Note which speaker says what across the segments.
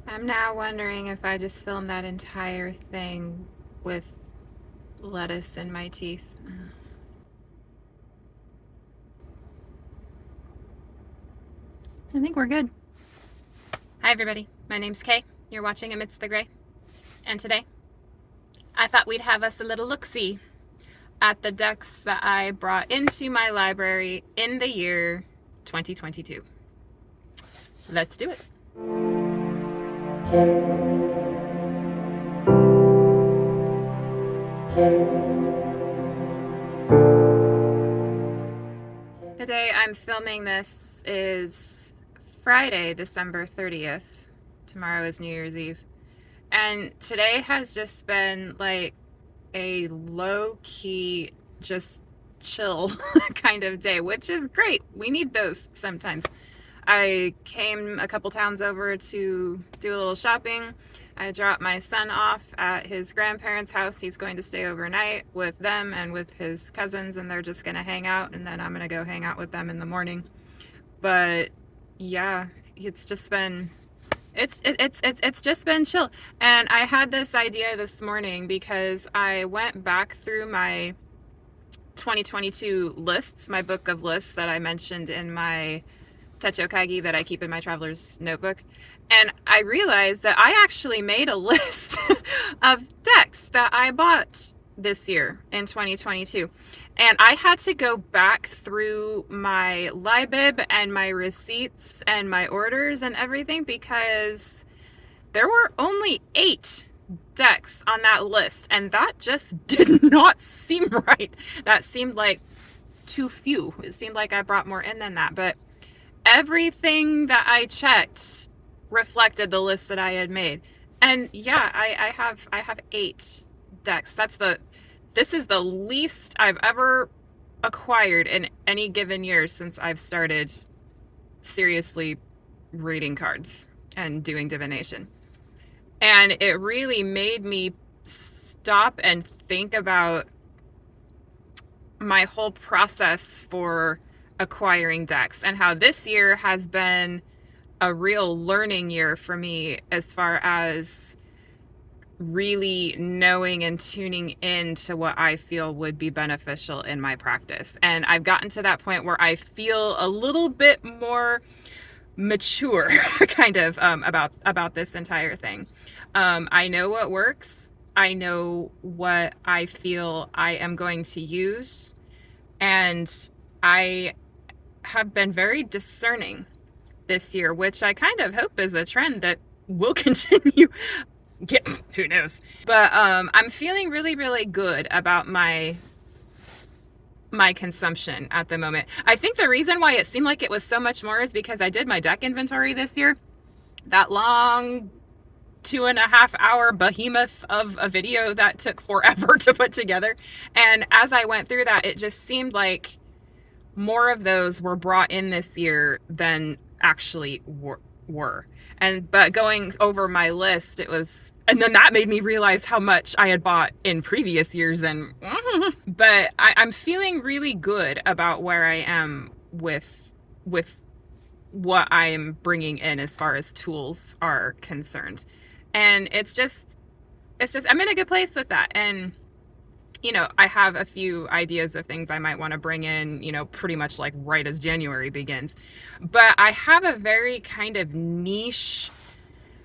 Speaker 1: I'm now wondering if I just filmed that entire thing with lettuce in my teeth. I think we're good. Hi everybody, my name's Kay. You're watching Amidst the Gray. And today, I thought we'd have us a little look-see at the decks that I brought into my library in the year 2022. Let's do it. The day I'm filming this is Friday, December 30th. Tomorrow is New Year's Eve. And today has just been like a low-key, just chill kind of day, which is great. We need those sometimes. I came a couple towns over to do a little shopping. I dropped my son off at his grandparents' house. He's going to stay overnight with them and with his cousins, and they're just going to hang out, and then I'm going to go hang out with them in the morning. But yeah, it's just been it's just been chill. And I had this idea this morning because I went back through my 2022 lists, my book of lists that I mentioned in my Techokagi that I keep in my traveler's notebook. And I realized that I actually made a list of decks that I bought this year in 2022. And I had to go back through my Libib and my receipts and my orders and everything because there were only 8 decks on that list. And that just did not seem right. That seemed like too few. It seemed like I brought more in than that. But everything that I checked reflected the list that I had made. And yeah, I have 8 decks. This is the least I've ever acquired in any given year since I've started seriously reading cards and doing divination. And it really made me stop and think about my whole process for acquiring decks and how this year has been a real learning year for me as far as really knowing and tuning into what I feel would be beneficial in my practice. And I've gotten to that point where I feel a little bit more mature kind of about this entire thing. I know what works. I know what I feel I am going to use. And I have been very discerning this year, which I kind of hope is a trend that will continue. Who knows? But I'm feeling really, really good about my consumption at the moment. I think the reason why it seemed like it was so much more is because I did my deck inventory this year. That long 2.5-hour behemoth of a video that took forever to put together. And as I went through that, it just seemed like more of those were brought in this year than actually were. But going over my list, and then that made me realize how much I had bought in previous years. But I'm feeling really good about where I am with what I am bringing in as far as tools are concerned. And it's just I'm in a good place with that. And I have a few ideas of things I might want to bring in, pretty much like right as January begins. But I have a very kind of niche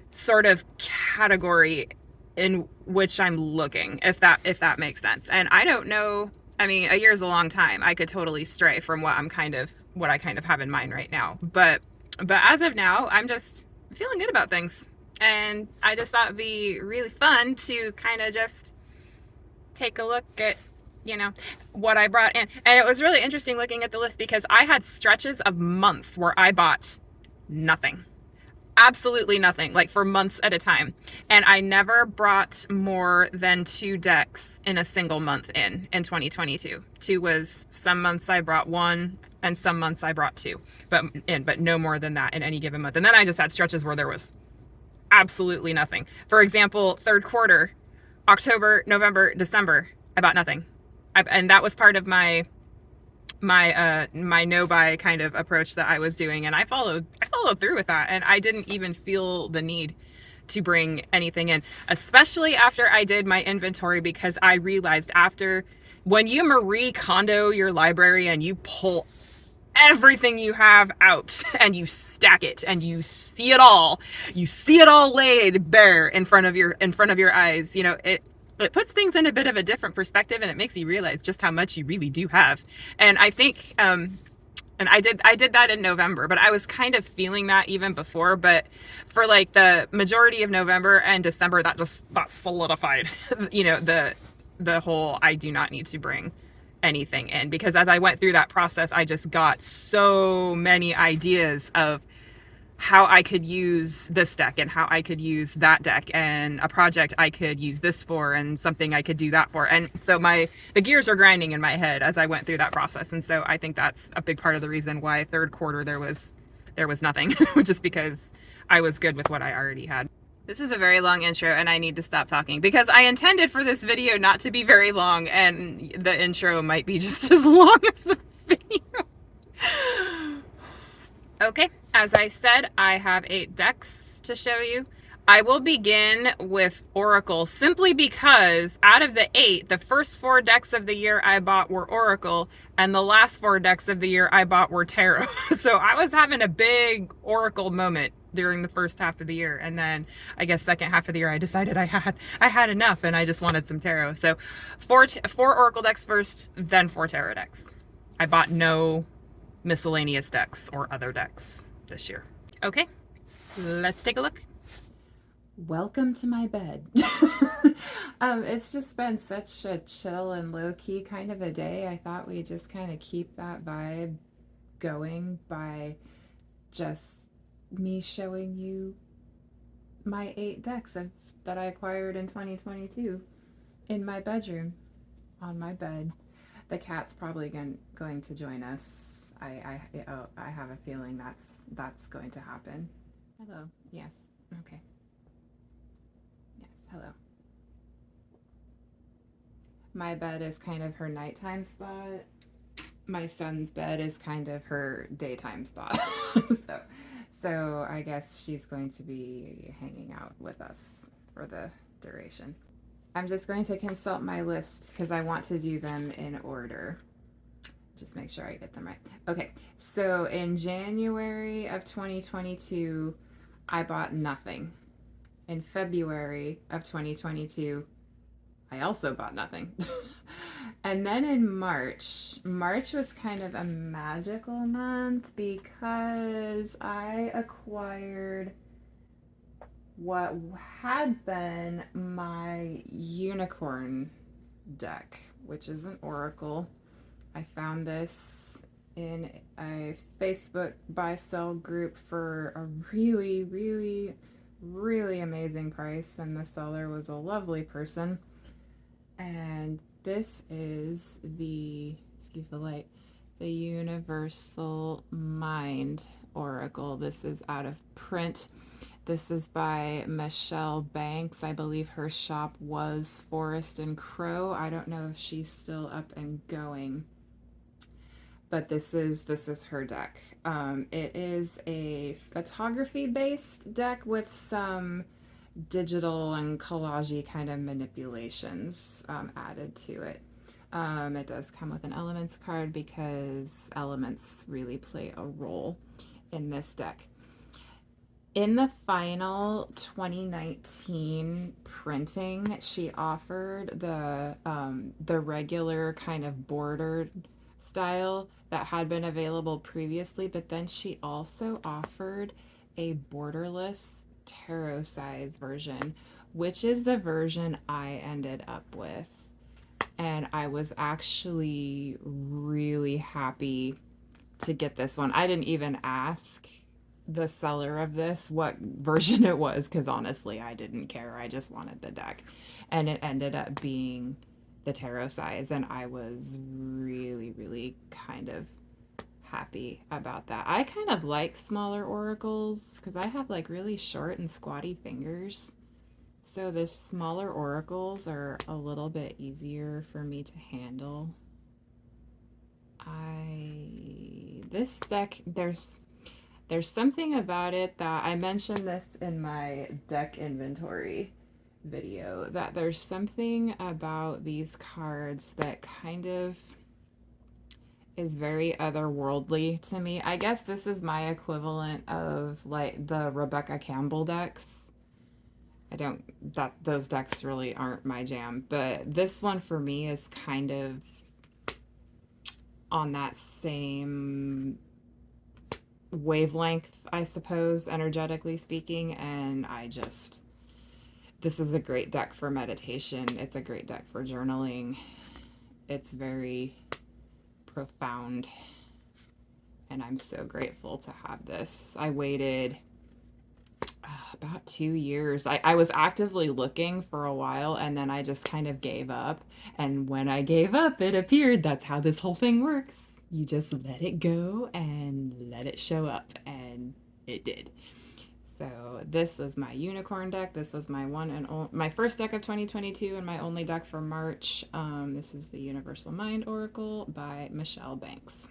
Speaker 1: sort of category in which I'm looking, if that makes sense. And I don't know, I mean, a year is a long time. I could totally stray from what I kind of have in mind right now. But as of now, I'm just feeling good about things. And I just thought it'd be really fun to kind of just take a look at, what I brought in. And it was really interesting looking at the list because I had stretches of months where I bought nothing. Absolutely nothing, like for months at a time. And I never brought more than 2 decks in a single month in 2022. 2 was some months I brought 1 and some months I brought 2, but no more than that in any given month. And then I just had stretches where there was absolutely nothing. For example, third quarter, October, November, December, I bought nothing. And that was part of my no-buy kind of approach that I was doing. And I followed through with that. And I didn't even feel the need to bring anything in, especially after I did my inventory, because I realized after, when you Marie Kondo your library and you pull everything you have out and you stack it and you see it all laid bare in front of your eyes, you know, it puts things in a bit of a different perspective, and it makes you realize just how much you really do have. And I think and I did that in November, but I was kind of feeling that even before, but for like the majority of November and December, that solidified you know, the whole I do not need to bring anything in, because as I went through that process, I just got so many ideas of how I could use this deck and how I could use that deck, and a project I could use this for, and something I could do that for. And so the gears are grinding in my head as I went through that process. And so I think that's a big part of the reason why third quarter there was nothing, just because I was good with what I already had. This is a very long intro, and I need to stop talking because I intended for this video not to be very long, and the intro might be just as long as the video. Okay, as I said, I have 8 decks to show you. I will begin with Oracle simply because out of the 8, the first 4 decks of the year I bought were Oracle, and the last 4 decks of the year I bought were Tarot. So I was having a big Oracle moment during the first half of the year, and then I guess second half of the year I decided I had enough and I just wanted some Tarot. So 4 Oracle decks first, then 4 Tarot decks. I bought no miscellaneous decks or other decks this year. Okay, let's take a look. Welcome to my bed. It's just been such a chill and low-key kind of a day. I thought we'd just kind of keep that vibe going by just me showing you my 8 decks that I acquired in 2022 in my bedroom on my bed. The cat's probably going to join us. I have a feeling that's going to happen. Hello. Yes. Okay. Yes. Hello. My bed is kind of her nighttime spot. My son's bed is kind of her daytime spot. So I guess she's going to be hanging out with us for the duration. I'm just going to consult my list because I want to do them in order. Just make sure I get them right. Okay, so in January of 2022, I bought nothing. In February of 2022, I also bought nothing. And then in March was kind of a magical month because I acquired what had been my unicorn deck, which is an oracle. I found this in a Facebook buy-sell group for a really, really, really amazing price, and the seller was a lovely person. And this is the, excuse the light, the Universal Mind Oracle. This is out of print. This is by Michelle Banks. I believe her shop was Forest and Crow. I don't know if she's still up and going, but this is her deck. It is a photography-based deck with some digital and collage-y kind of manipulations added to it. It does come with an elements card because elements really play a role in this deck. In the final 2019 printing, she offered the regular kind of bordered style that had been available previously, but then she also offered a borderless tarot size version, which is the version I ended up with. And I was actually really happy to get this one. I didn't even ask the seller of this what version it was because honestly I didn't care. I just wanted the deck, and it ended up being the tarot size, and I was really, really kind of happy about that. I kind of like smaller oracles because I have like really short and squatty fingers, so the smaller oracles are a little bit easier for me to handle. This deck, There's something about it that I mentioned this in my deck inventory video, that there's something about these cards that kind of is very otherworldly to me. I guess this is my equivalent of like the Rebecca Campbell decks. I don't, that those decks really aren't my jam, but this one for me is kind of on that same wavelength, I suppose, energetically speaking, and this is a great deck for meditation. It's a great deck for journaling. It's very profound, and I'm so grateful to have this. I waited about 2 years. I was actively looking for a while, and then I just kind of gave up. And when I gave up, it appeared. That's how this whole thing works. You just let it go and let it show up, and it did. So this was my unicorn deck. This was my my first deck of 2022 and my only deck for March. This is the Universal Mind Oracle by Michelle Banks.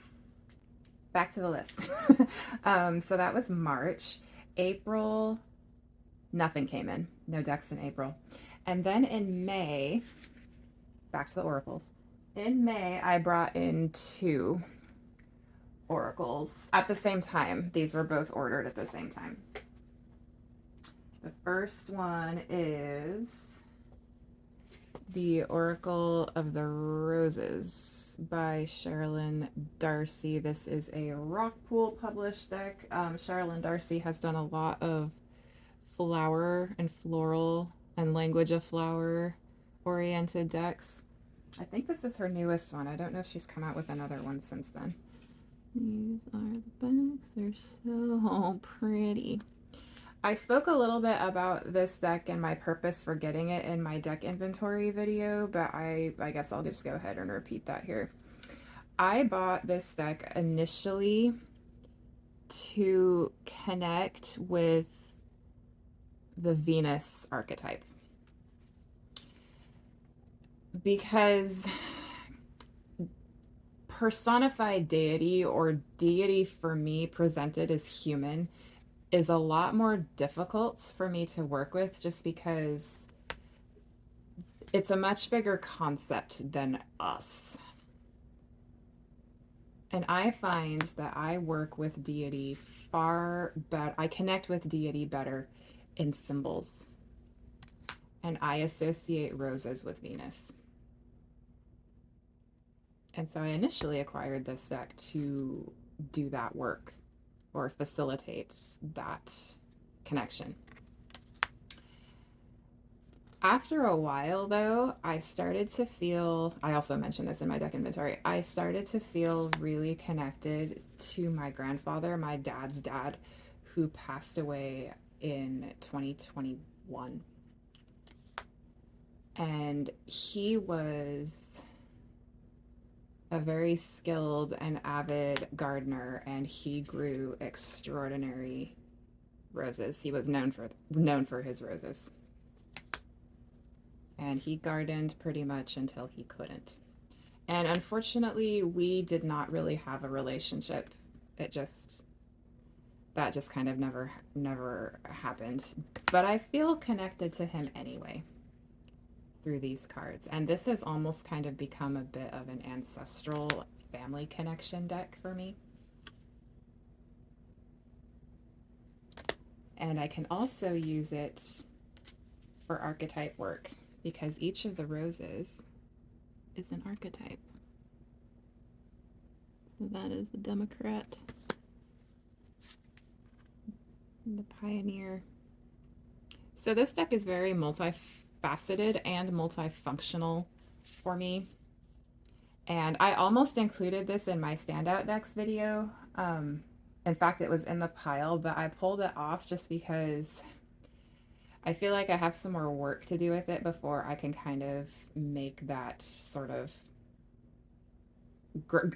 Speaker 1: Back to the list. So that was March. April, nothing came in. No decks in April. And then in May, back to the oracles. In May, I brought in 2 oracles at the same time. These were both ordered at the same time. The first one is the Oracle of the Roses by Sherilyn Darcy. This is a Rockpool published deck. Sherilyn Darcy has done a lot of flower and floral and language of flower oriented decks. I think this is her newest one. I don't know if she's come out with another one since then. These are the backs. They're so pretty. I spoke a little bit about this deck and my purpose for getting it in my deck inventory video, but I guess I'll just go ahead and repeat that here. I bought this deck initially to connect with the Venus archetype, because personified deity, or deity for me presented as human, is a lot more difficult for me to work with, just because it's a much bigger concept than us. And I find that I work with deity far better. I connect with deity better in symbols. And I associate roses with Venus. And so I initially acquired this deck to do that work, or facilitate that connection. After a while, though, I started to feel, I also mentioned this in my deck inventory, I started to feel really connected to my grandfather, my dad's dad, who passed away in 2021. And he was a very skilled and avid gardener, and he grew extraordinary roses. He was known for his roses. And he gardened pretty much until he couldn't. And unfortunately, we did not really have a relationship. That just kind of never happened. But I feel connected to him anyway through these cards. And this has almost kind of become a bit of an ancestral family connection deck for me. And I can also use it for archetype work, because each of the roses is an archetype. So that is the Democrat, the Pioneer. So this deck is very multifaceted and multifunctional for me. And I almost included this in my standout decks video. In fact, it was in the pile, but I pulled it off just because I feel like I have some more work to do with it before I can kind of make that sort of,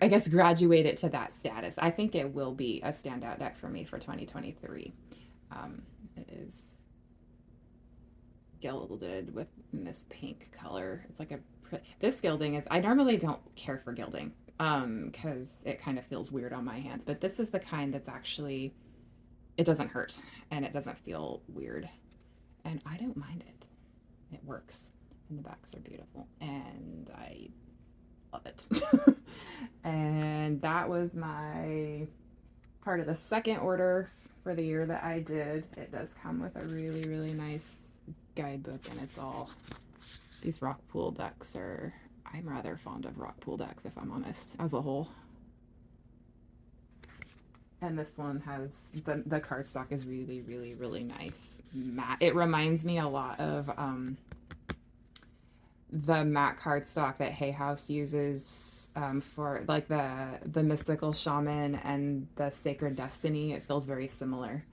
Speaker 1: I guess, graduate it to that status. I think it will be a standout deck for me for 2023. It is gilded with this pink color. It's like this gilding is, I normally don't care for gilding because it kind of feels weird on my hands, but this is the kind that's actually
Speaker 2: it doesn't hurt and it doesn't feel weird. And I don't mind it. It works. And the backs are beautiful. And I love it. And that was my part of the second order for the year that I did. It does come with a really, really nice guidebook, and it's all these Rockpool decks are. I'm rather fond of Rockpool decks, if I'm honest, as a whole. And this one has the cardstock is really, really, really nice. Matte. It reminds me a lot of the matte cardstock that Hay House uses for like the mystical shaman and the sacred destiny. It feels very similar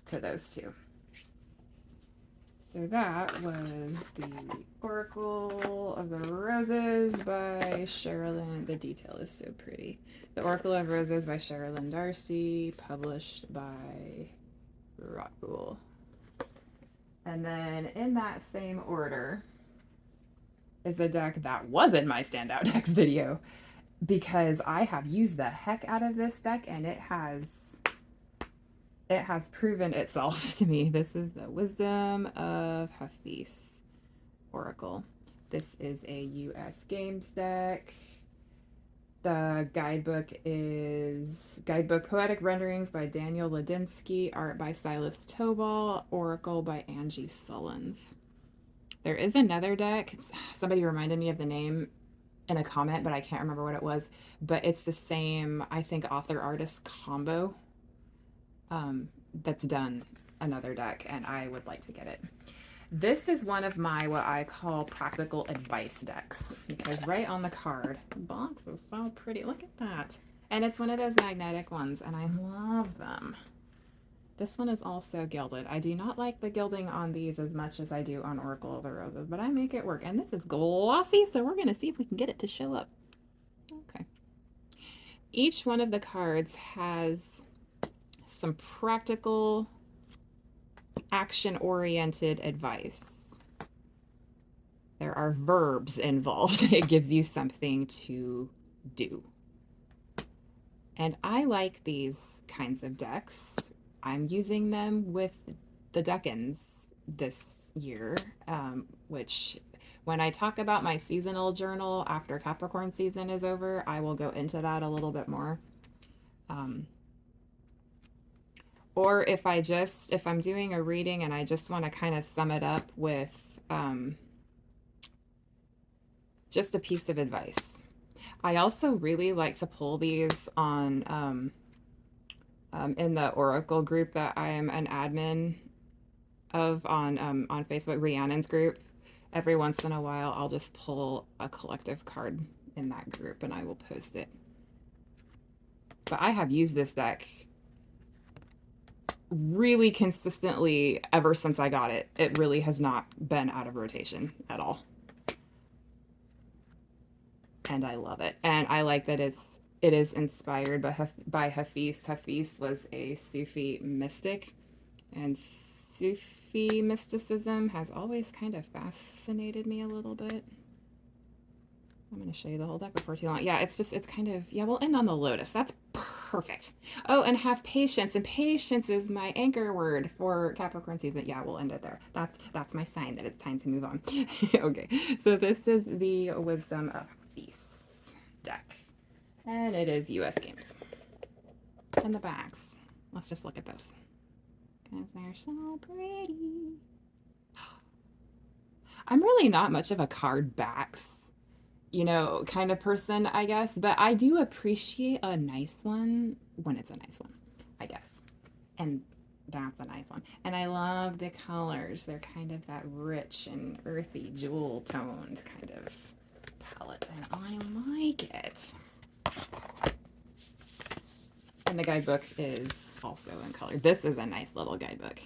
Speaker 2: to those two. So that was the Oracle of the Roses by Sherilyn. The detail is so pretty. The Oracle of Roses by Sherilyn Darcy, published by Rockpool. And then in that same order is a deck that was in my standout decks video, because I have used the heck out of this deck and it has proven itself to me. This is the Wisdom of Hafiz Oracle. This is a US Games deck. The guidebook is Guidebook Poetic Renderings by Daniel Ladinsky, art by Silas Tobal, Oracle by Angie Sullins. There is another deck. Somebody reminded me of the name in a comment, but I can't remember what it was. But it's the same, I think, author-artist combo that's done another deck, and I would like to get it. This is one of my what I call practical advice decks, because right on the card, the box is so pretty. Look at that. And it's one of those magnetic ones, and I love them. This one is also gilded. I do not like the gilding on these as much as I do on Oracle of the Roses, but I make it work. And this is glossy, so we're going to see if we can get it to show up. Okay. Each one of the cards has some practical, action-oriented advice. There are verbs involved. It gives you something to do. And I like these kinds of decks. I'm using them with the Deckins this year, which when I talk about my seasonal journal after Capricorn season is over, I will go into that a little bit more. Or if I'm doing a reading and I just want to kind of sum it up with just a piece of advice. I also really like to pull these on in the Oracle group that I am an admin of on Facebook, Rhiannon's group. Every once in a while, I'll just pull a collective card in that group and I will post it. But I have used this deck really consistently ever since I got it. It really has not been out of rotation at all. And I love it. And I like that it is inspired by Hafiz. Hafiz was a Sufi mystic, and Sufi mysticism has always kind of fascinated me a little bit. I'm going to show you the whole deck before too long. Yeah, it's kind of, yeah, we'll end on the lotus. That's perfect. Oh, and have patience. And patience is my anchor word for Capricorn season. Yeah, we'll end it there. That's my sign that it's time to move on. Okay, so this is the Wisdom of Hafiz deck. And it is US Games. And the backs. Let's just look at those, because they're so pretty. I'm really not much of a card backs, kind of person, I guess. But I do appreciate a nice one when it's a nice one, I guess. And that's a nice one. And I love the colors. They're kind of that rich and earthy, jewel toned kind of palette. And I like it. And the guidebook is also in color. This is a nice little guidebook.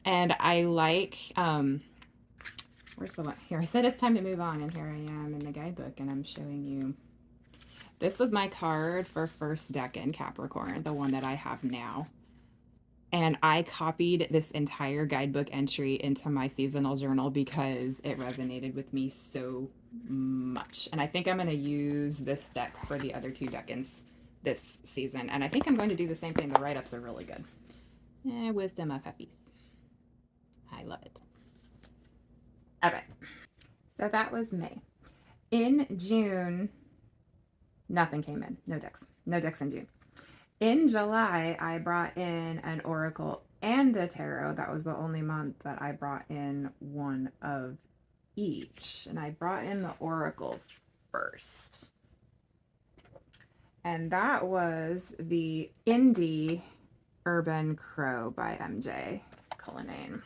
Speaker 2: And I like... where's the one? Here, I said it's time to move on, and here I am in the guidebook, and I'm showing you. This was my card for first deck in Capricorn, the one that I have now. And I copied this entire guidebook entry into my seasonal journal because it resonated with me so much. And I think I'm going to use this deck for the other two deckins this season. And I think I'm going to do the same thing. The write-ups are really good. Wisdom of Hafiz. I love it. All right. So that was May. In June, nothing came in. No decks. No decks in June. In July, I brought in an oracle and a tarot. That was the only month that I brought in one of each. And I brought in the oracle first. And that was the Indie Urban Crow by MJ Cullinane.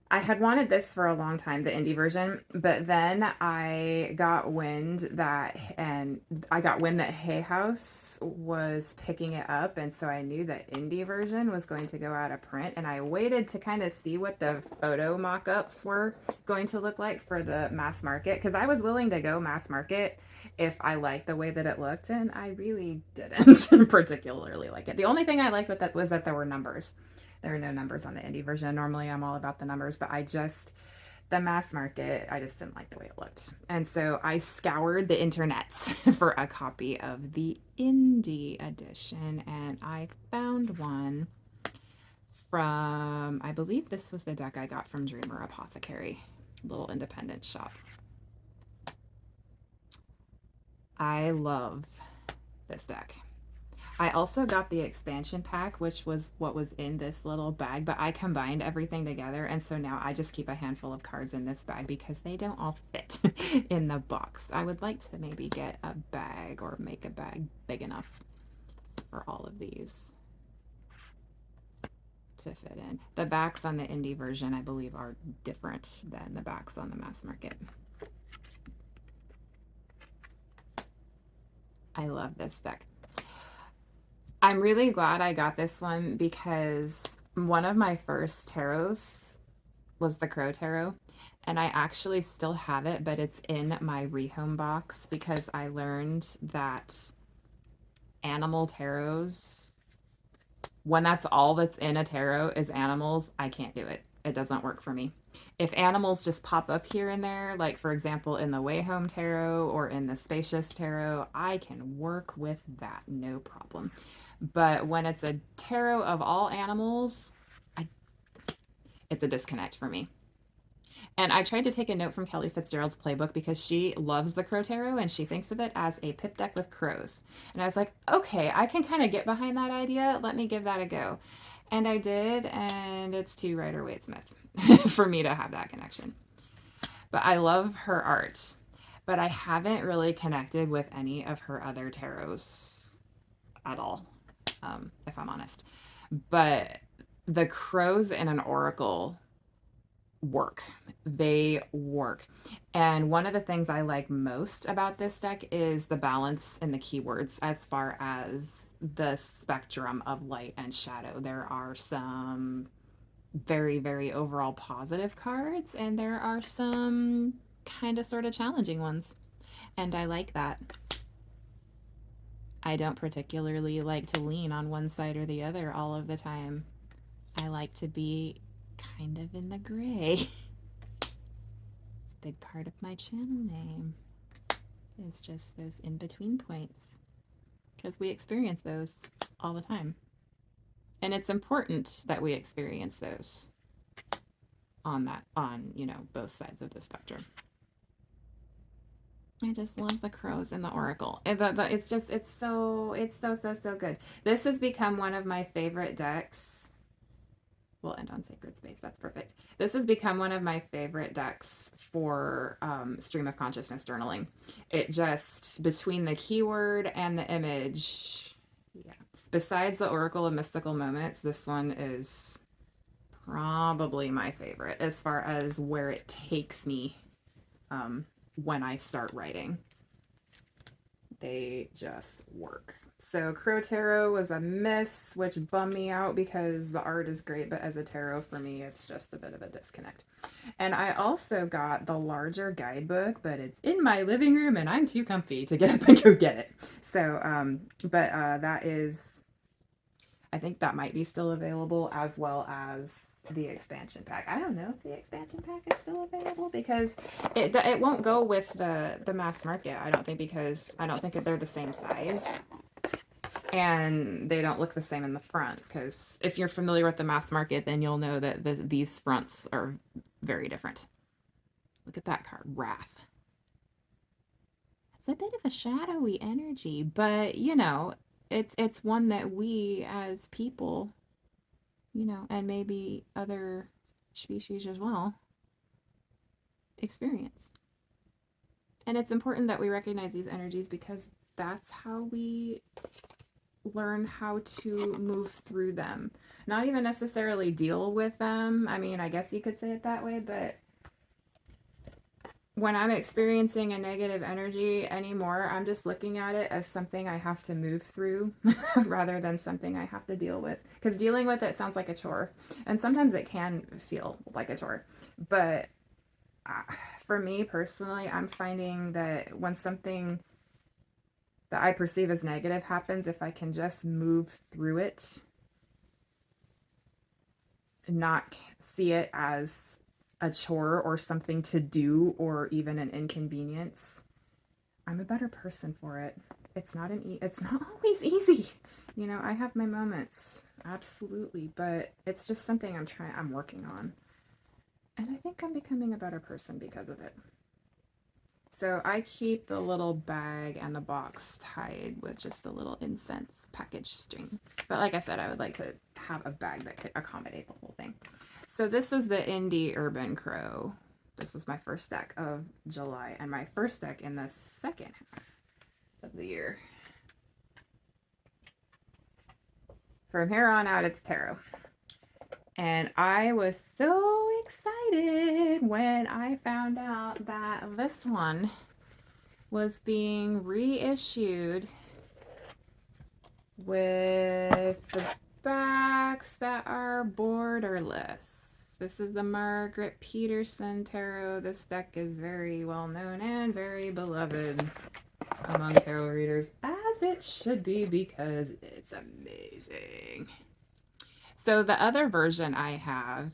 Speaker 2: I had wanted this for a long time, the indie version, but then I got wind that Hay House was picking it up, and so I knew that indie version was going to go out of print, and I waited to kind of see what the photo mock-ups were going to look like for the mass market, because I was willing to go mass market if I liked the way that it looked, and I really didn't particularly like it. The only thing I liked with that was that there were numbers. There are no numbers on the indie version. Normally I'm all about the numbers, but the mass market, I just didn't like the way it looked. And so I scoured the internets for a copy of the indie edition, and I found one from, I believe this was the deck I got from Dreamer Apothecary, little independent shop. I love this deck. I also got the expansion pack, which was what was in this little bag, but I combined everything together, and so now I just keep a handful of cards in this bag because they don't all fit in the box. I would like to maybe get a bag or make a bag big enough for all of these to fit in. The backs on the indie version, I believe, are different than the backs on the mass market. I love this deck. I'm really glad I got this one because one of my first tarots was the Crow Tarot, and I actually still have it, but it's in my rehome box because I learned that animal tarots, when that's all that's in a tarot is animals, I can't do it. It doesn't work for me. If animals just pop up here and there, like for example in the Way Home Tarot or in the Spacious Tarot, I can work with that, no problem. But when it's a tarot of all animals, it's a disconnect for me. And I tried to take a note from Kelly Fitzgerald's playbook because she loves the Crow Tarot and she thinks of it as a pip deck with crows. And I was like, okay, I can kind of get behind that idea. Let me give that a go. And I did, and it's too Rider-Waite-Smith for me to have that connection. But I love her art. But I haven't really connected with any of her other tarots at all, if I'm honest. But the crows in an oracle work. They work. And one of the things I like most about this deck is the balance in the keywords as far as the spectrum of light and shadow. There are some very, very overall positive cards, and there are some kind of sort of challenging ones. And I like that. I don't particularly like to lean on one side or the other all of the time. I like to be kind of in the gray. It's a big part of my channel name. It's just those in-between points, because we experience those all the time. And it's important that we experience those on both sides of the spectrum. I just love the crows in the oracle. It's so good. This has become one of my favorite decks. We'll end on Sacred Space. That's perfect. This has become one of my favorite decks for stream of consciousness journaling. It just, between the keyword and the image, yeah. Besides the Oracle of Mystical Moments, this one is probably my favorite as far as where it takes me when I start writing. They just work. So Crow Tarot was a miss, which bummed me out because the art is great, but as a tarot for me, it's just a bit of a disconnect. And I also got the larger guidebook, but it's in my living room and I'm too comfy to get up and go get it. So, that is, I think that might be still available, as well as the expansion pack. I don't know if the expansion pack is still available because it won't go with the mass market. I don't think, because I don't think that they're the same size, and they don't look the same in the front. Because if you're familiar with the mass market, then you'll know that these fronts are very different. Look at that card, Wrath. It's a bit of a shadowy energy, but you know, it's one that we as people, you know, and maybe other species as well, experience. And it's important that we recognize these energies because that's how we learn how to move through them. Not even necessarily deal with them. I mean, I guess you could say it that way, but when I'm experiencing a negative energy anymore, I'm just looking at it as something I have to move through rather than something I have to deal with. Because dealing with it sounds like a chore. And sometimes it can feel like a chore. But for me personally, I'm finding that when something that I perceive as negative happens, if I can just move through it, not see it as a chore or something to do or even an inconvenience, I'm a better person for it. It's not it's not always easy. You know, I have my moments, absolutely, but it's just something I'm working on. And I think I'm becoming a better person because of it. So I keep the little bag and the box tied with just a little incense package string. But like I said, I would like to have a bag that could accommodate the whole thing. So this is the Indie Urban Crow. This was my first deck of July and my first deck in the second half of the year. From here on out, it's tarot. And I was so excited when I found out that this one was being reissued with the backs that are borderless. This is the Margarete Petersen Tarot. This deck is very well known and very beloved among tarot readers, as it should be, because it's amazing. So the other version I have,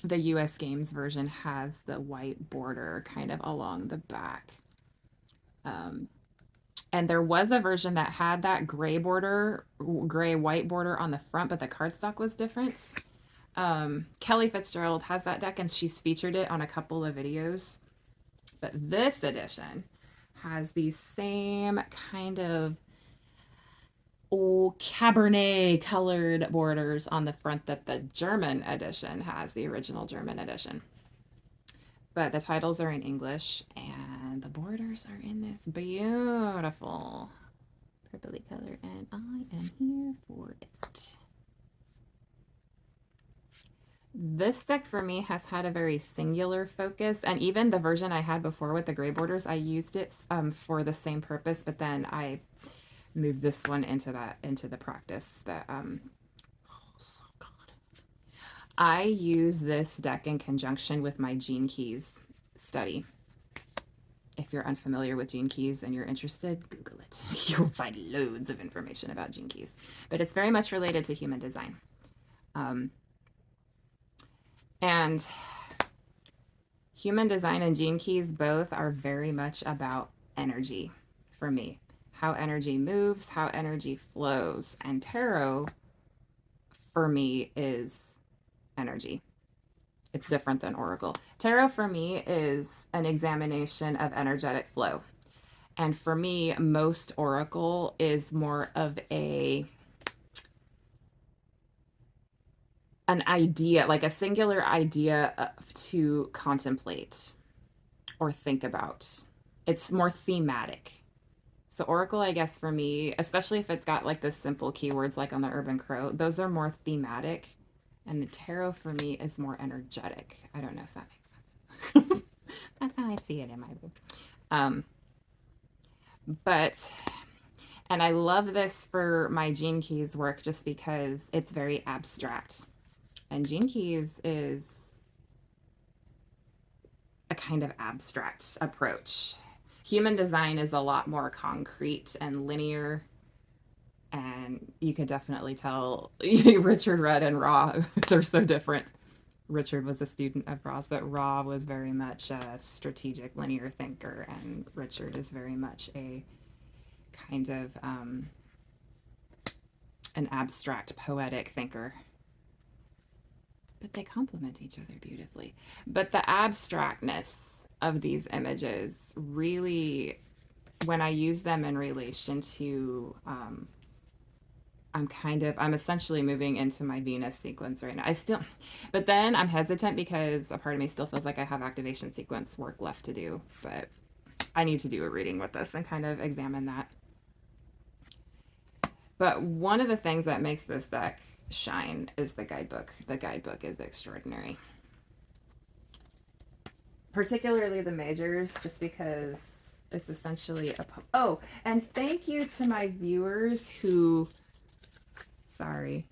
Speaker 2: the US Games version, has the white border kind of along the back. And there was a version that had that gray white border on the front, but the cardstock was different. Kelly Fitzgerald has that deck and she's featured it on a couple of videos. But this edition has these same kind of old Cabernet colored borders on the front that the German edition has, the original German edition. But the titles are in English and the borders are in this beautiful purpley color, and I am here for it. This deck for me has had a very singular focus, and even the version I had before with the gray borders, I used it for the same purpose, but then I moved this one into the practice that so good. I use this deck in conjunction with my Gene Keys study. If you're unfamiliar with Gene Keys and you're interested, Google it. You'll find loads of information about Gene Keys. But it's very much related to human design. And human design and Gene Keys both are very much about energy for me. How energy moves, how energy flows. And tarot, for me, is energy. It's different than Oracle. Tarot for me is an examination of energetic flow. And for me, most Oracle is more of an idea, like a singular idea to contemplate or think about. It's more thematic. So Oracle, I guess for me, especially if it's got like those simple keywords like on the Urban Crow, those are more thematic. And the tarot for me is more energetic. I don't know if that makes sense. That's how I see it in my room. And I love this for my Gene Keys work just because it's very abstract. And Gene Keys is a kind of abstract approach. Human design is a lot more concrete and linear And you could definitely tell Richard read and Ra, they're so different. Richard was a student of Ra's, but Ra was very much a strategic linear thinker, and Richard is very much a kind of an abstract poetic thinker. But they complement each other beautifully. But the abstractness of these images really, when I use them in relation to I'm essentially moving into my Venus sequence right now. But then I'm hesitant because a part of me still feels like I have activation sequence work left to do. But I need to do a reading with this and kind of examine that. But one of the things that makes this deck shine is the guidebook. The guidebook is extraordinary. Particularly the majors, just because it's essentially oh, and thank you to my viewers who sorry,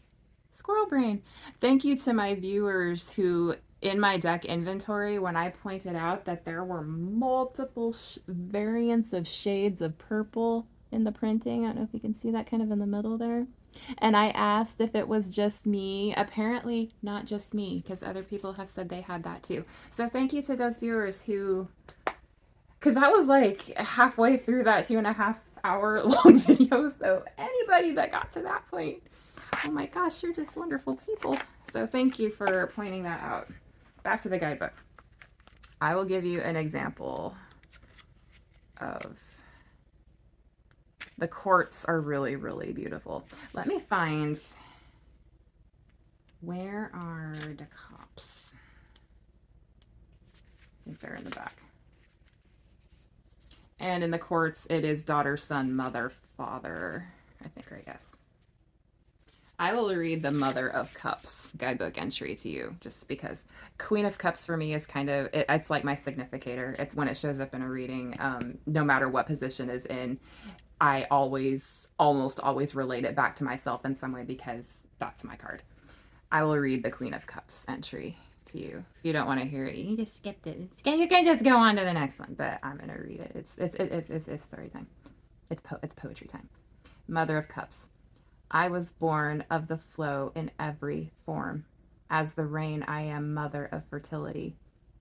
Speaker 2: squirrel brain. Thank you to my viewers who, in my deck inventory, when I pointed out that there were multiple variants of shades of purple in the printing. I don't know if you can see that kind of in the middle there. And I asked if it was just me. Apparently, not just me, because other people have said they had that too. So thank you to those viewers who, because that was like halfway through that 2.5 hour long video. So anybody that got to that point, oh my gosh, you're just wonderful people. So thank you for pointing that out. Back to the guidebook. I will give you an example of the quartz are really, really beautiful. Let me find, where are the cups? I think they're in the back. And in the quartz, it is daughter, son, mother, father. I think, right? Yes. I will read the Mother of Cups guidebook entry to you, just because Queen of Cups for me is kind of, it's like my significator. It's when it shows up in a reading, no matter what position is in, I almost always relate it back to myself in some way because that's my card. I will read the Queen of Cups entry to you. If you don't want to hear it, you can just skip it. You can just go on to the next one, but I'm gonna read it. It's story time. It's poetry time. Mother of Cups. I was born of the flow in every form. As the rain, I am mother of fertility.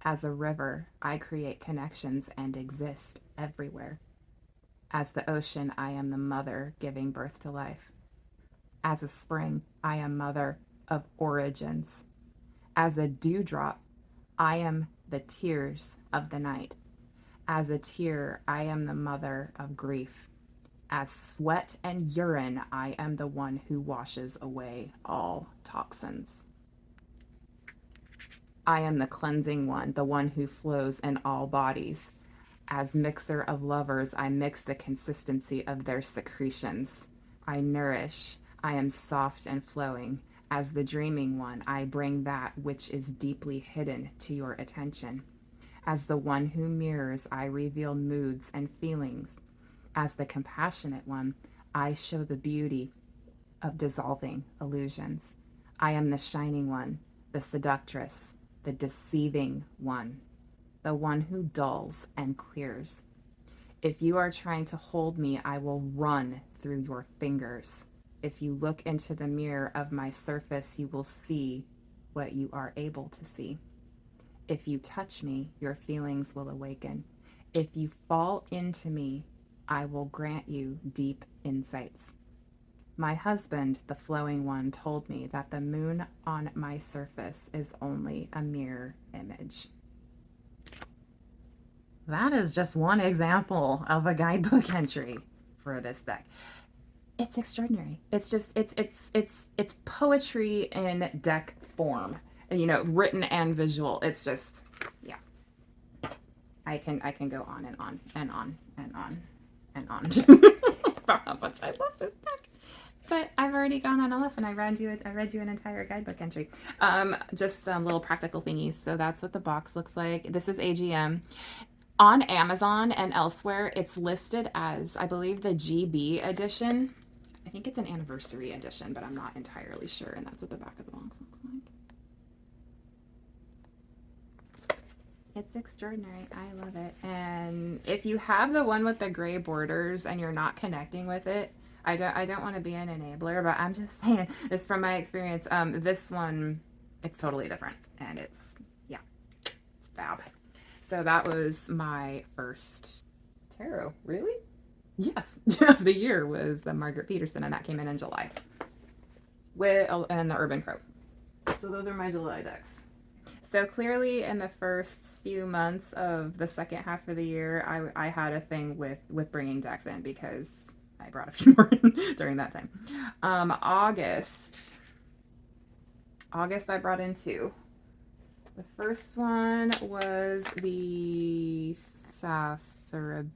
Speaker 2: As a river, I create connections and exist everywhere. As the ocean, I am the mother giving birth to life. As a spring, I am mother of origins. As a dewdrop, I am the tears of the night. As a tear, I am the mother of grief. As sweat and urine, I am the one who washes away all toxins. I am the cleansing one, the one who flows in all bodies. As mixer of lovers, I mix the consistency of their secretions. I nourish. I am soft and flowing. As the dreaming one, I bring that which is deeply hidden to your attention. As the one who mirrors, I reveal moods and feelings. As the compassionate one, I show the beauty of dissolving illusions. I am the shining one, the seductress, the deceiving one, the one who dulls and clears. If you are trying to hold me, I will run through your fingers. If you look into the mirror of my surface, you will see what you are able to see. If you touch me, your feelings will awaken. If you fall into me, I will grant you deep insights. My husband, the flowing one, told me that the moon on my surface is only a mirror image. That is just one example of a guidebook entry for this deck. It's extraordinary. It's just it's poetry in deck form, you know, written and visual. It's just, yeah. I can go on and on and on and on and on about how much I love this deck. But I've already gone on enough, and I read you an entire guidebook entry. Just some little practical thingies. So that's what the box looks like. This is AGM. On Amazon and elsewhere, it's listed as, I believe, the GB edition. I think it's an anniversary edition, but I'm not entirely sure. And that's what the back of the box looks like. It's extraordinary. I love it. And if you have the one with the gray borders and you're not connecting with it, I don't want to be an enabler, but I'm just saying this from my experience. This one, it's totally different, and yeah, it's fab. So that was my first tarot. Really? Yes, of the year was the Margaret Petersen, and that came in July with and the Urban Crow. So those are my July decks. So clearly, in the first few months of the second half of the year, I had a thing with bringing decks in because I brought a few more in during that time. August, I brought in two. The first one was the Sasuraibito.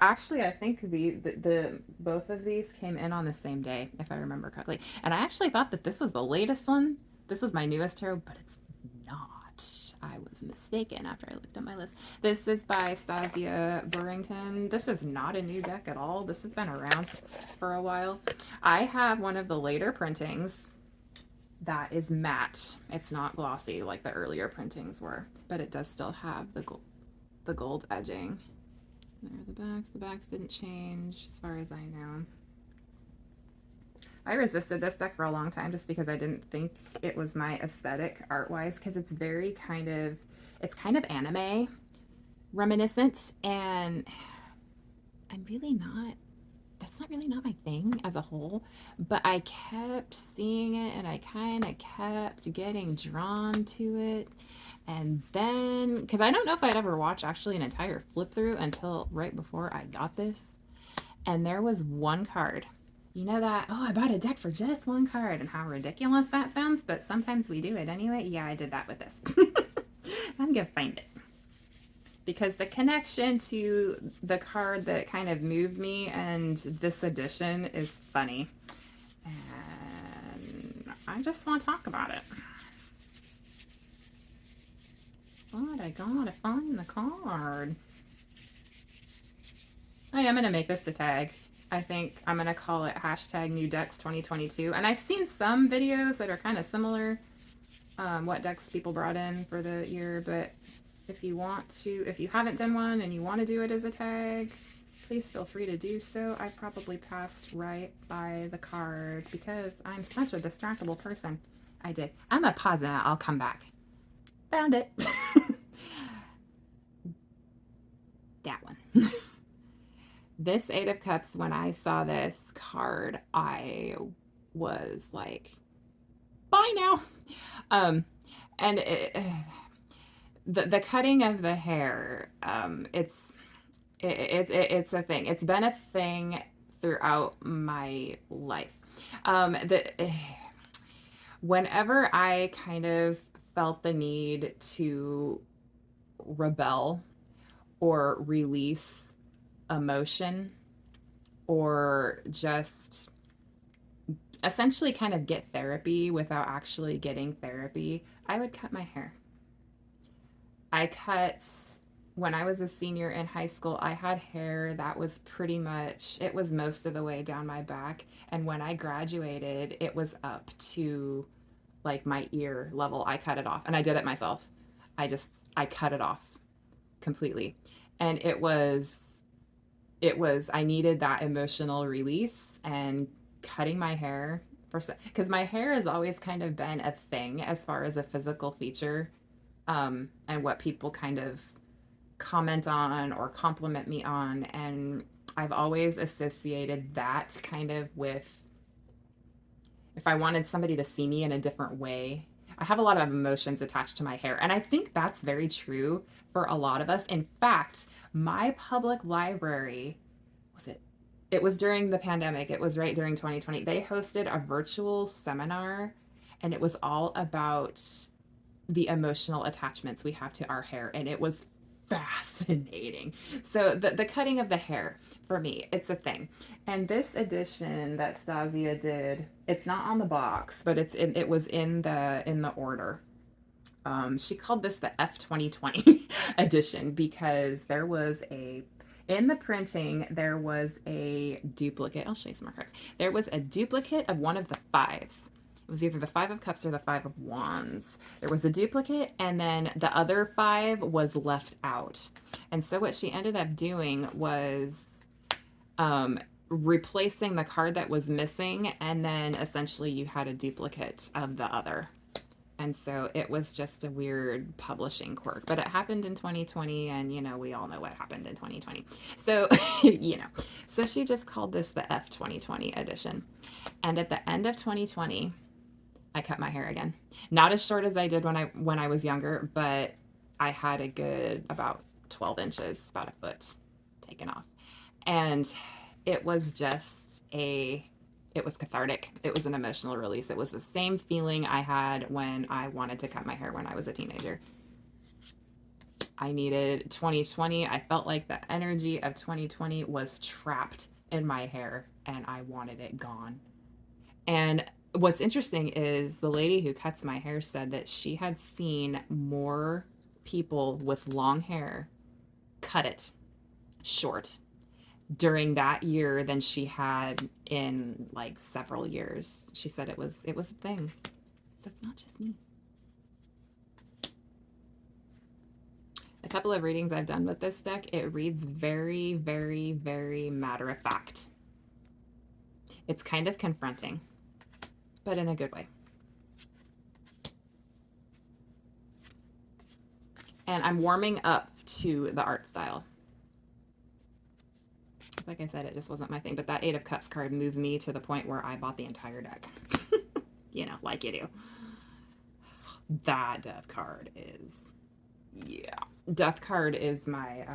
Speaker 2: Actually, I think the both of these came in on the same day, if I remember correctly. And I actually thought that this was the latest one. This was my newest tarot, but it's not. I was mistaken after I looked at my list. This is by Stasia, Burrington. This is not a new deck at all. This has been around for a while. I have one of the later printings that is matte. It's not glossy like the earlier printings were, but it does still have the gold edging. There are the backs. The backs didn't change as far as I know. I resisted this deck for a long time just because I didn't think it was my aesthetic art-wise, because it's very kind of anime reminiscent, and I'm really not, that's not really not my thing as a whole, but I kept seeing it and I kind of kept getting drawn to it. And then, because I don't know if I'd ever watch actually an entire flip through until right before I got this, and there was one card. You know that, oh, I bought a deck for just one card, and how ridiculous that sounds, but sometimes we do it anyway. Yeah, I did that with this. I'm gonna find it. Because the connection to the card that kind of moved me and this edition is funny. And I just want to talk about it. But I gotta find the card. I am gonna make this a tag. I think I'm gonna call it #NewDecks2022. And I've seen some videos that are kind of similar, what decks people brought in for the year, but if you haven't done one and you want to do it as a tag, please feel free to do so. I probably passed right by the card because I'm such a distractible person. I did. I'm gonna pause that. I'll come back. Found it. That one. This Eight of Cups, when I saw this card, I was like, bye now. And the cutting of the hair, it's a thing. It's been a thing throughout my life. Whenever I kind of felt the need to rebel or release emotion or just essentially kind of get therapy without actually getting therapy, I would cut my hair. I cut, when I was a senior in high school, I had hair that was pretty much, it was most of the way down my back. And when I graduated, it was up to like my ear level. I cut it off, and I did it myself. I cut it off completely. And I needed that emotional release, and cutting my hair because my hair has always kind of been a thing as far as a physical feature, and what people kind of comment on or compliment me on. And I've always associated that kind of with, if I wanted somebody to see me in a different way, I have a lot of emotions attached to my hair. And I think that's very true for a lot of us. In fact, my public library, it was during the pandemic. It was right during 2020. They hosted a virtual seminar, and it was all about the emotional attachments we have to our hair. And it was fascinating. So the cutting of the hair, for me, it's a thing. And this edition that Stasia did, it's not on the box, but it was in the order. She called this the F2020 edition because in the printing, there was a duplicate. I'll show you some more cards. There was a duplicate of one of the fives. It was either the Five of Cups or the Five of Wands. There was a duplicate, and then the other five was left out. And so what she ended up doing was replacing the card that was missing, and then essentially you had a duplicate of the other. And so it was just a weird publishing quirk, but it happened in 2020, and we all know what happened in 2020. So, so she just called this the F 2020 edition. And at the end of 2020, I cut my hair again. Not as short as I did when I was younger, but I had a good about 12 inches, about a foot taken off. And it was just it was cathartic. It was an emotional release. It was the same feeling I had when I wanted to cut my hair when I was a teenager. I needed 2020. I felt like the energy of 2020 was trapped in my hair and I wanted it gone. And what's interesting is the lady who cuts my hair said that she had seen more people with long hair cut it short during that year than she had in like several years. She said it was a thing. So it's not just me. A couple of readings I've done with this deck, it reads very, very, very matter of fact. It's kind of confronting, but in a good way. And I'm warming up to the art style. Like I said, it just wasn't my thing, but that Eight of Cups card moved me to the point where I bought the entire deck. Like you do. That death card is, yeah. Death card is my,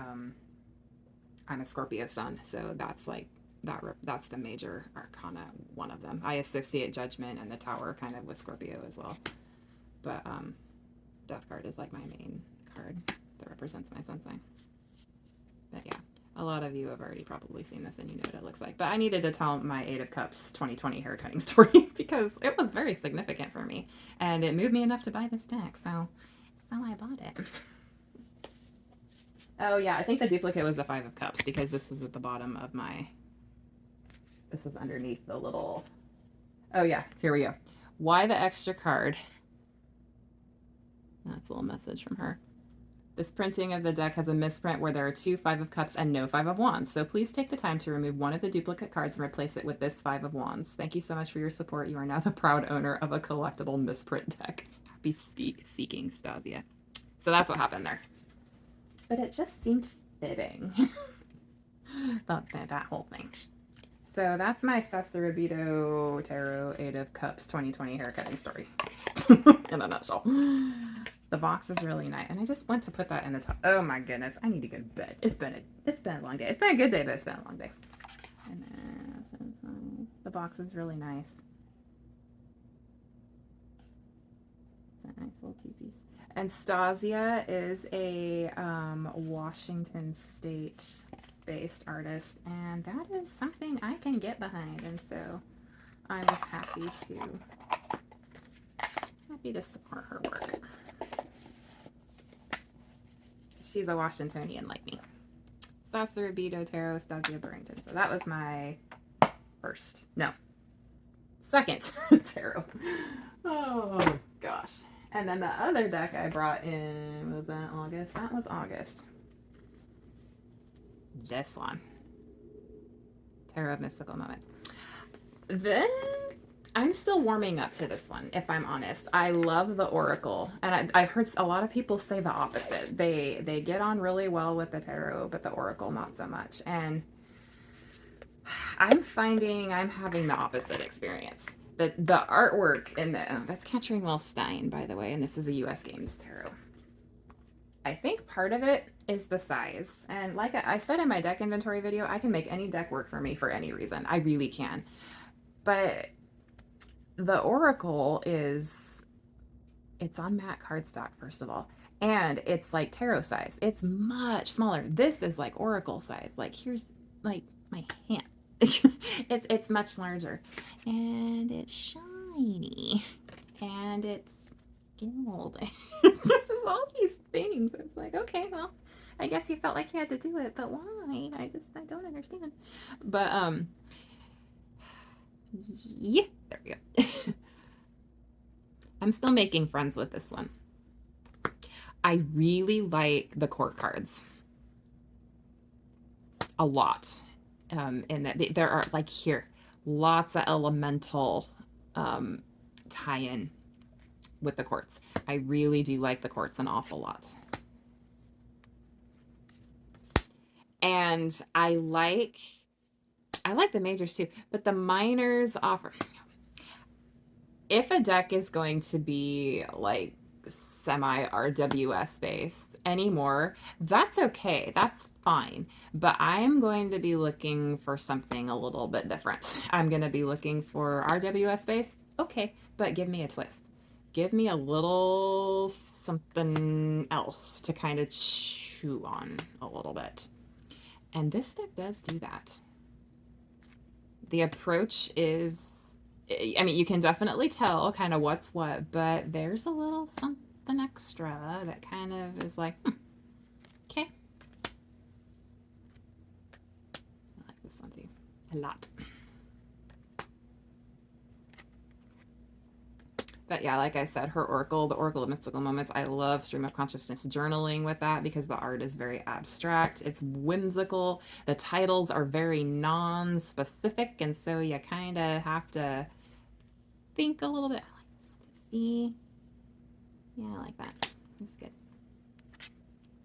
Speaker 2: I'm a Scorpio sun, so that's like, that's the major arcana, one of them. I associate Judgment and the Tower kind of with Scorpio as well. But death card is like my main card that represents my sun sign. But yeah. A lot of you have already probably seen this and you know what it looks like. But I needed to tell my Eight of Cups 2020 hair cutting story because it was very significant for me. And it moved me enough to buy this deck. So I bought it. Oh yeah, I think the duplicate was the Five of Cups because this is at the bottom of my... This is underneath the little... Oh yeah, here we go. Why the extra card? That's a little message from her. This printing of the deck has a misprint where there are 2 Five of Cups and no Five of Wands. So please take the time to remove one of the duplicate cards and replace it with this Five of Wands. Thank you so much for your support. You are now the proud owner of a collectible misprint deck. Happy seeking, Stasia. So that's what happened there. But it just seemed fitting. that whole thing. So that's my Sasuraibito Tarot Eight of Cups 2020 haircutting story. In a nutshell. The box is really nice. And I just went to put that in the top. Oh my goodness. I need to go to bed. It's been a long day. It's been a good day, but it's been a long day. And then the box is really nice. It's a nice little two-piece. And Stasia is a Washington State based artist. And that is something I can get behind. And so I was happy to support her work. She's a Washingtonian like me. Sasuraibito Tarot, Stasia Burrington. So that was my second tarot. Oh gosh. And then the other deck I brought in, was that August? That was August. This one. Tarot of Mystical Moments. Then I'm still warming up to this one, if I'm honest. I love the Oracle, and I've heard a lot of people say the opposite. They get on really well with the Tarot, but the Oracle not so much. And I'm finding I'm having the opposite experience. The artwork in that's Catherine Wells Stein, by the way, and this is a U.S. Games Tarot. I think part of it is the size. And like I said in my deck inventory video, I can make any deck work for me for any reason. I really can. But the Oracle it's on matte cardstock, first of all. And it's like tarot size. It's much smaller. This is like Oracle size. Like here's like my hand. It's much larger. And it's shiny. And it's gold. This is all these things. I was like, okay, well, I guess you felt like you had to do it, but why? I don't understand. But yeah, there we go. I'm still making friends with this one. I really like the court cards a lot. in that there are, like, here, lots of elemental tie-in with the quartz. I really do like the quartz an awful lot. And I like the majors too, but the minors offer, if a deck is going to be like semi RWS based anymore, that's okay. That's fine. But I am going to be looking for something a little bit different. I'm going to be looking for RWS based. Okay, but give me a twist. Give me a little something else to kind of chew on a little bit. And this deck does do that. The approach is, I mean, you can definitely tell kind of what's what, but there's a little something extra that kind of is like, okay. I like this one too. A lot. But yeah, like I said, her Oracle, the Oracle of Mystical Moments, I love stream of consciousness journaling with that because the art is very abstract. It's whimsical. The titles are very non-specific, and so you kind of have to think a little bit. I like this one to see. Yeah, I like that. That's good.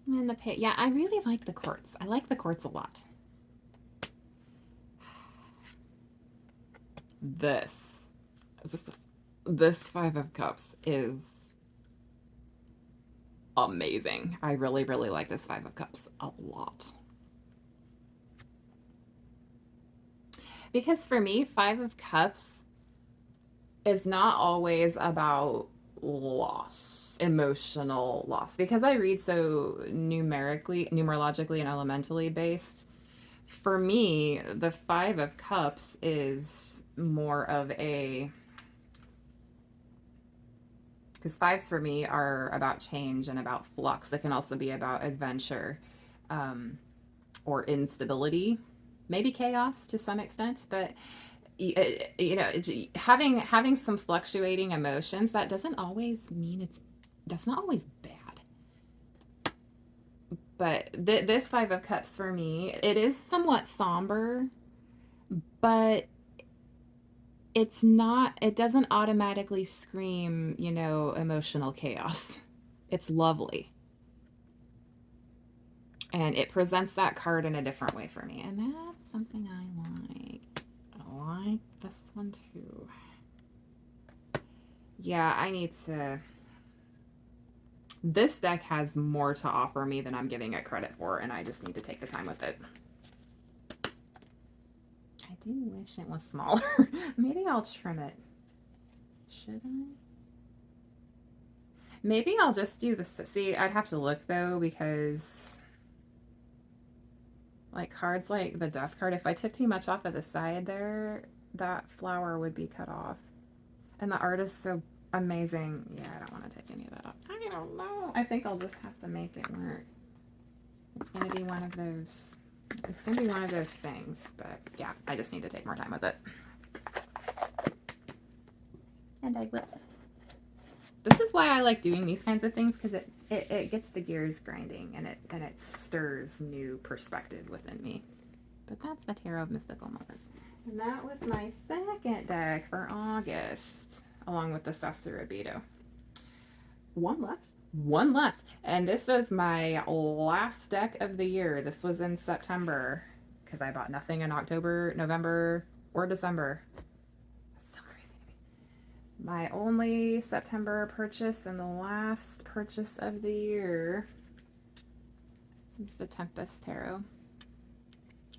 Speaker 2: And the pit. Yeah, I really like the quartz. I like the quartz a lot. This. Is this the this Five of Cups is amazing. I really, really like this Five of Cups a lot. Because for me, Five of Cups is not always about loss, emotional loss. Because I read so numerologically, and elementally based, for me, the Five of Cups is more of a, because fives for me are about change and about flux. It can also be about adventure, or instability, maybe chaos to some extent. But you know, having some fluctuating emotions, that doesn't always mean that's not always bad. But this Five of Cups for me, it is somewhat somber, but it doesn't automatically scream, emotional chaos. It's lovely. And it presents that card in a different way for me. And that's something I like. I like this one too. Yeah, I need to... This deck has more to offer me than I'm giving it credit for, and I just need to take the time with it. I do wish it was smaller. Maybe I'll trim it. Should I? Maybe I'll just do this. See, I'd have to look though, because like cards like the Death card, if I took too much off of the side there, that flower would be cut off. And the art is so amazing. Yeah, I don't want to take any of that off. I don't know. I think I'll just have to make it work. It's going to be one of those. It's going to be one of those things. But yeah, I just need to take more time with it. And I will. This is why I like doing these kinds of things, because it gets the gears grinding, and it stirs new perspective within me. But that's the Tarot of Mystical Moments. And that was my second deck for August, along with the Sasuraibito. One left. And this is my last deck of the year. This was in September, because I bought nothing in October, November, or December. That's so crazy to me. My only September purchase and the last purchase of the year is the Tempest Tarot.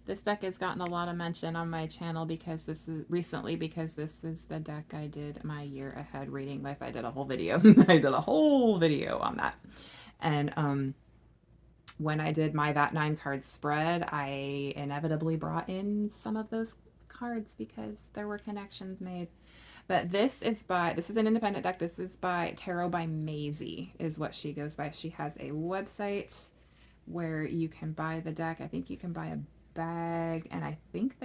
Speaker 2: This deck has gotten a lot of mention on my channel because this is the deck I did my year ahead reading with. I did a whole video. I did a whole video on that. And when I did my that 9-card spread, I inevitably brought in some of those cards because there were connections made. But this is an independent deck. This is by Tarot by Maisy is what she goes by. She has a website where you can buy the deck. I think you can buy a bag, and I think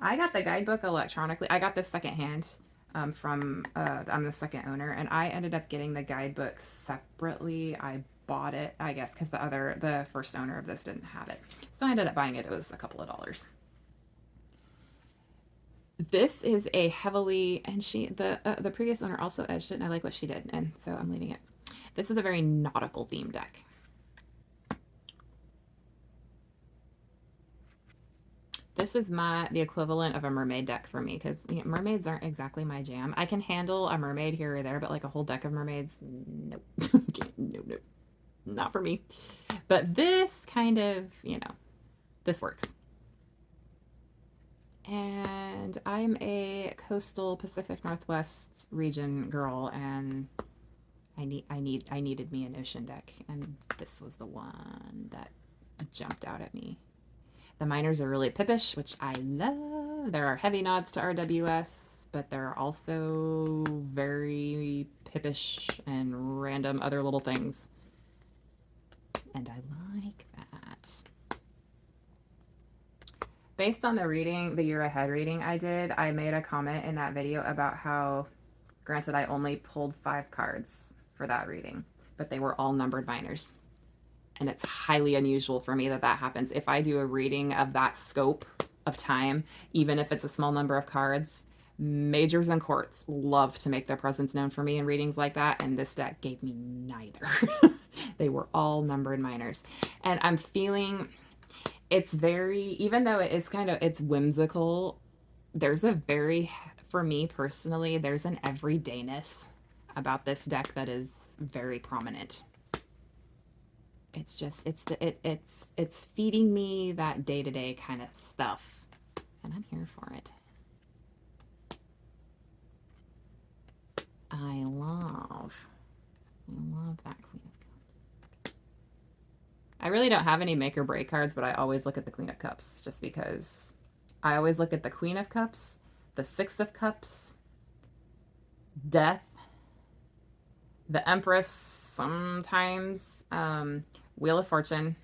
Speaker 2: I got the guidebook electronically. I got this secondhand from I'm the second owner, and I ended up getting the guidebook separately. I bought it, I guess, because the first owner of this didn't have it, so I ended up buying it. It was a couple of dollars. This is a heavily, and the previous owner also edged it, and I like what she did, and so I'm leaving it. This is a very nautical theme deck. This is the equivalent of a mermaid deck for me, because mermaids aren't exactly my jam. I can handle a mermaid here or there, but like a whole deck of mermaids, nope. Nope, not for me. But this kind of, this works. And I'm a coastal Pacific Northwest region girl, and I needed me an ocean deck, and this was the one that jumped out at me. The minors are really pippish, which I love. There are heavy nods to RWS, but there are also very pippish and random other little things. And I like that. Based on the reading, the year ahead reading I did, I made a comment in that video about how, granted, I only pulled 5 cards for that reading, but they were all numbered minors. And it's highly unusual for me that that happens. If I do a reading of that scope of time, even if it's a small number of cards, majors and courts love to make their presence known for me in readings like that, and this deck gave me neither. They were all numbered minors. And I'm feeling it's very, even though it is it's whimsical, there's a very, for me personally, there's an everydayness about this deck that is very prominent. It's just it's feeding me that day-to-day kind of stuff, and I'm here for it. I love that Queen of Cups. I really don't have any make or break cards, but I always look at the Queen of Cups, just because I always look at the Queen of Cups, the Six of Cups, Death, the Empress sometimes, Wheel of Fortune.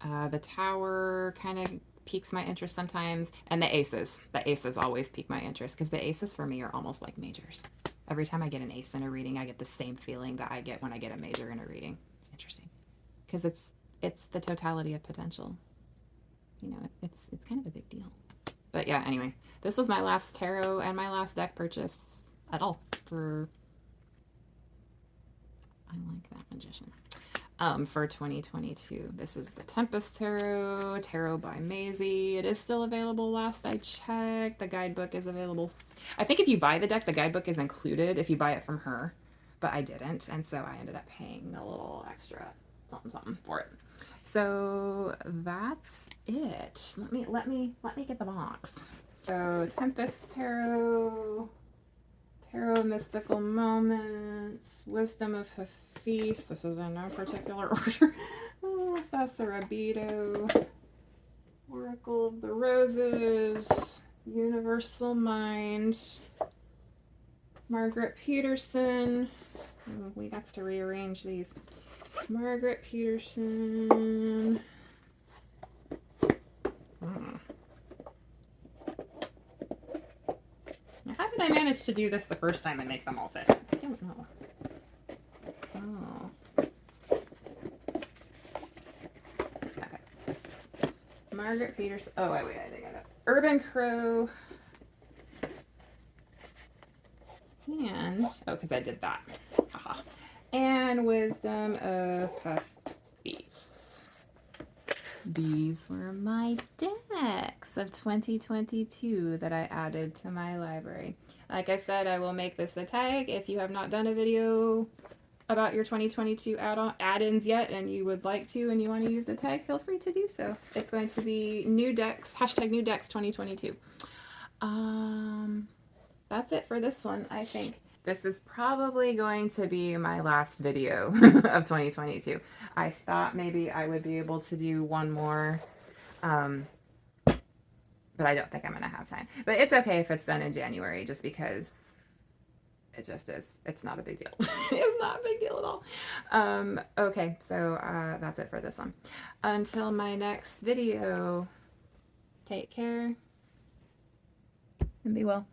Speaker 2: The Tower kind of piques my interest sometimes, and the Aces. The Aces always pique my interest, because the Aces for me are almost like majors. Every time I get an ace in a reading, I get the same feeling that I get when I get a major in a reading. It's interesting, because it's the totality of potential. It's kind of a big deal. But yeah, anyway, this was my last tarot and my last deck purchase at all for. I like that Magician. For 2022. This is the Tempest Tarot by Maisy. It is still available last I checked. The guidebook is available. I think if you buy the deck, the guidebook is included if you buy it from her, but I didn't, and so I ended up paying a little extra something for it. So that's it. Let me get the box. So Tempest Tarot, Tarot Mystical Moments, Wisdom of Hafiz. This is in no particular order. Sasuraibito, Oracle of the Roses, Universal Mind, Margaret Petersen. Oh, we got to rearrange these. Margaret Petersen. How did I manage to do this the first time and make them all fit? I don't know. Oh. Okay. Margaret Petersen. Oh, wait, I think I got Urban Crow. And, because I did that. Haha. And Wisdom of Hafiz. These were my decks of 2022 that I added to my library. Like I said, I will make this a tag. If you have not done a video about your 2022 add-ins yet and you would like to and you want to use the tag, feel free to do so. It's going to be new decks, hashtag new decks 2022. That's it for this one, I think. This is probably going to be my last video of 2022. I thought maybe I would be able to do one more, but I don't think I'm going to have time. But it's okay if it's done in January, just because it just is. It's not a big deal. It's not a big deal at all. Okay, so that's it for this one. Until my next video, take care and be well.